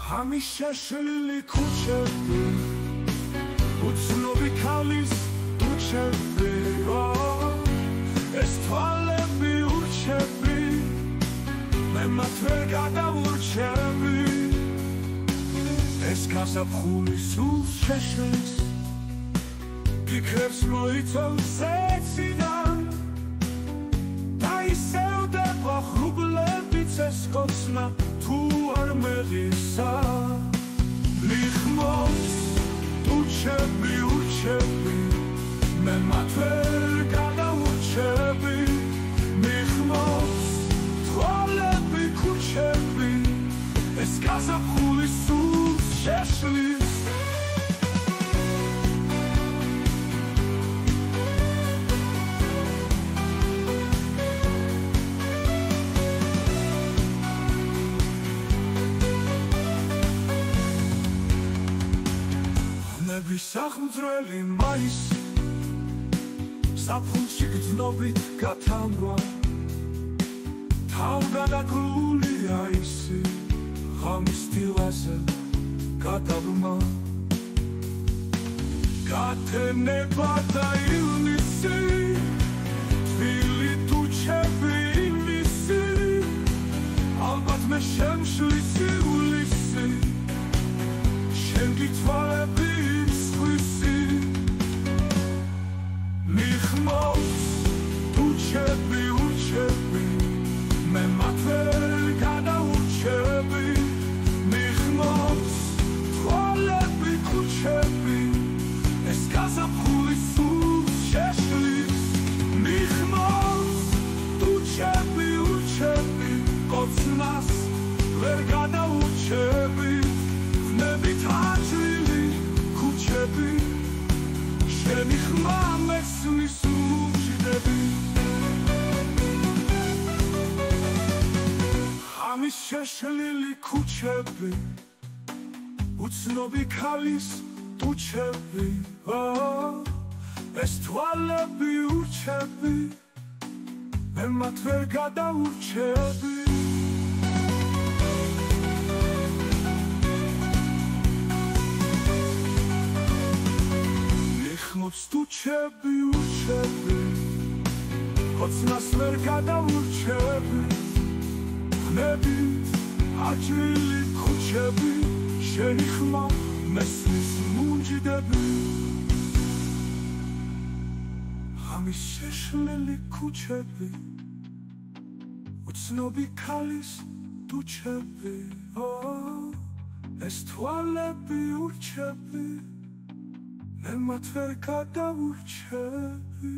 ამის შეშლილი ქუჩები უცნობი ქალის ტუჩები ეს თვალები ურჩები მე მათ ვერ გადავურჩები ეს გაზაფხული სულს შეშლის ფიქრებს მოიცავს ზეციდან და ისევდება ღრუბლებიც ეს კოცნა თუ არ მეღისა ლიხმობს ტუჩები ურჩები მე მათ ვერ გადავურჩები ლიხმობს თვალები ქუჩები ეს გაზაფხული სულს შეშლის სახმძვრელი მაისი საფულში გრძნობით გათამბვა თავგადაკრულია ისი ღამის დილაზე გადაბმა გათენება და ივნისი თბილი ტუჩები იმისი ალბათ მე შემშლის ივლისი შენ გითვალები ლიხმობს ტუჩები ურჩები მე მათ ვერ გადავურჩები ლიხმობს თვალები ქუჩები ეს გაზაფხული სულს შეშლის ლიხმობს ტუჩები ურჩები კოცნას ვერ გადავურჩები ხმებით აჭრილი ქუჩები შენი ხმა მესმის უჯდები ამის შეშლილი ქუჩები უცნობი ქალის ტუჩები ეს თვალები ურჩები მე მათ ვერ გადავურჩები ლიხმობს ტუჩები ურჩები კოცნას ვერ გადავურჩები ხმებით აჭრილი ქუჩები შენი ხმა მესმის მუნჯდები ამის შეშლილი ქუჩები უცნობი ქალის ტუჩები ეს თვალები ურჩები მე მათ ვერ გადავურჩები